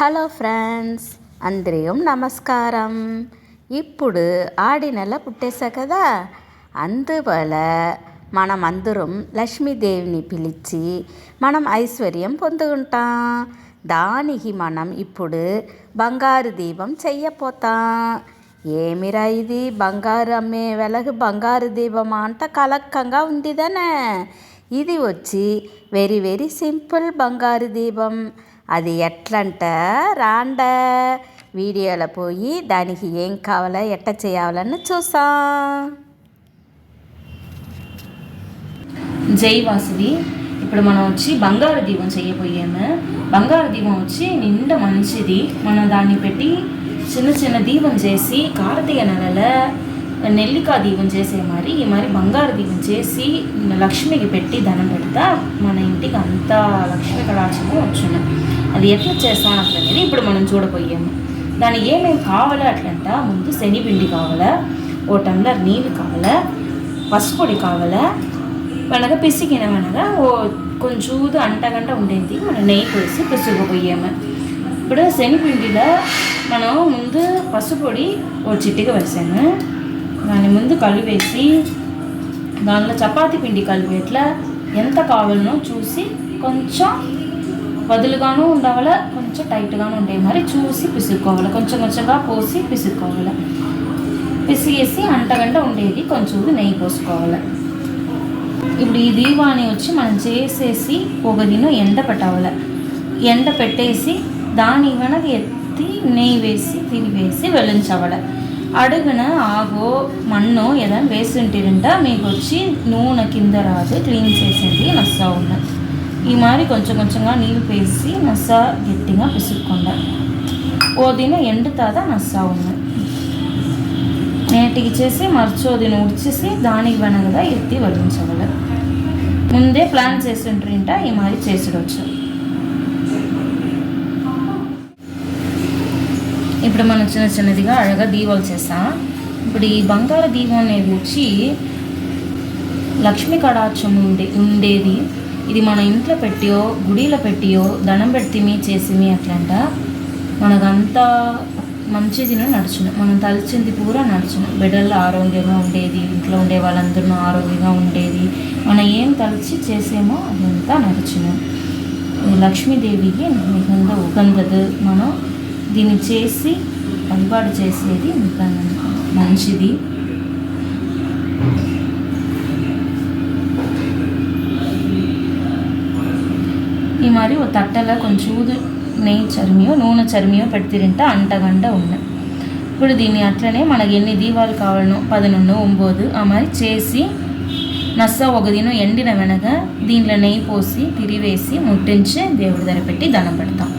Hello friends, అందరికీ నమస్కారం. ఇప్పుడు ఆడి నెల పుట్టేసా కదా, అందువల్ల మనమందరం లక్ష్మీదేవిని పిలిచి మనం ఐశ్వర్యం పొందుకుంటాం. దానికి మనం ఇప్పుడు బంగారు దీపం చెయ్యపోతాం. ఏమిరా ఇది బంగారు అమ్మే వెలగు బంగారు దీపం అంట కలక్కంగా ఉందిదనే. ఇది వచ్చి వెరీ సింపుల్ బంగారు దీపం. అది ఎట్లంట రాండ వీడియోలో పోయి దానికి ఏం కావాలో ఎట్ట చేయాలని చూసాం. జై వాసవి. ఇప్పుడు మనం వచ్చి బంగారు దీపం చేయబోయాము. బంగారు దీపం వచ్చి నిండా మంచిది. మనం దాన్ని పెట్టి చిన్న దీపం చేసి కార్తీక నెలలో నెల్లికా దీపం చేసే మరి ఈ మరి బంగారు దీపం చేసి లక్ష్మికి పెట్టి ధనం పెడతా మన ఇంటికి అంతా లక్ష్మి కటాక్షము వచ్చును. అది ఎట్లా చేస్తాం అట్లనేది ఇప్పుడు మనం చూడబోయాము. దానికి ఏమేమి కావాలో అట్లంట, ముందు శనిపిండి కావాలా, ఓ టంబ్లర్ నీళ్ళు కావాలా, పసుపొడి కావాలా, మనగా పిసికినమనగా ఓ కొంచెం అంటగంట ఉండేది మనం నెయ్యి పోసి పిసుకుపోయాము. ఇప్పుడు శనిపిండిలో మనం ముందు పసుపొడి ఓ చిట్టిగా వేసాము. దాని ముందు కలిపేసి దానిలో చపాతీ పిండి కలిపేట్లా ఎంత కావాలనో చూసి కొంచెం వదులుగాను ఉండవాలా, కొంచెం టైట్గాను ఉండే మరి చూసి పిసుక్కోవాలి. కొంచెంగా పోసి పిసుక్కోవాలి. పిసిగేసి అంటగంట ఉండేది కొంచెం నెయ్యి పోసుకోవాలి. ఇప్పుడు ఈ దీపాన్ని వచ్చి మనం చేసేసి ఒక దినం ఎండ పెట్టాలి. ఎండ పెట్టేసి దాని వెనక ఎత్తి నెయ్యి వేసి తిరిగేసి వెలించవాలి. అడుగున ఆగో మಣ್ಣో ఏదైనా వేసింటిరంట మీకు వచ్చి నూనె కింద రాదు క్లీన్ చేసేది నస్సా ఉన్నది. ఈ మరి కొంచెంగా నీళ్ళు వేసి నస్సా గట్టిగా పిసుక్కుండా ఓ దిన ఎండుతాదా నస్సా ఉన్నది. నేటికి చేసి మర్చోదిన ఉడిచేసి దానికి వెనకగా ఎత్తి వదిలించగల. ముందే ప్లాన్ చేసి ఉంటారంట ఈ మరి చేసిడవచ్చు. ఇప్పుడు మనం చిన్నదిగా అழగా దీపాలు చేస్తాం. ఇప్పుడు ఈ బంగారు దీపం అనేది వచ్చి లక్ష్మీ కటాక్షం ఉండేది. ఇది మన ఇంట్లో పెట్టియో గుడిలో పెట్టియో దండం పెడితే చేసిమి అట్లంట మనకంతా మంచిదిన నడుచును. మనం తలిచింది పూరా నడుచును. బిడ్డల్లో ఆరోగ్యంగా ఉండేది, ఇంట్లో ఉండే వాళ్ళందరూ ఆరోగ్యంగా ఉండేది. మనం ఏం తలిచి చేసేమో అదంతా నడుచును. లక్ష్మీదేవికి మిగంగా ఉగందదు. మనం దీన్ని చేసి వழிபாடு చేసేది ఇంకా మంచిది. ఈ మరి ఓ తట్టలో కొంచెం నెయ్యి చరిమియో నూనె చరిమియో పెడితిరింట అంటగంట ఉన్నాయి. ఇప్పుడు దీన్ని అట్లనే మనకి ఎన్ని దీపాలు కావాలనో 11 9 ఆ మరి చేసి నస్స ఒక దినం ఎండిన వెనక దీంట్లో నెయ్యి పోసి తిరివేసి ముట్టించి దేవుడి దగ్గర పెట్టి దండం పెడతాం.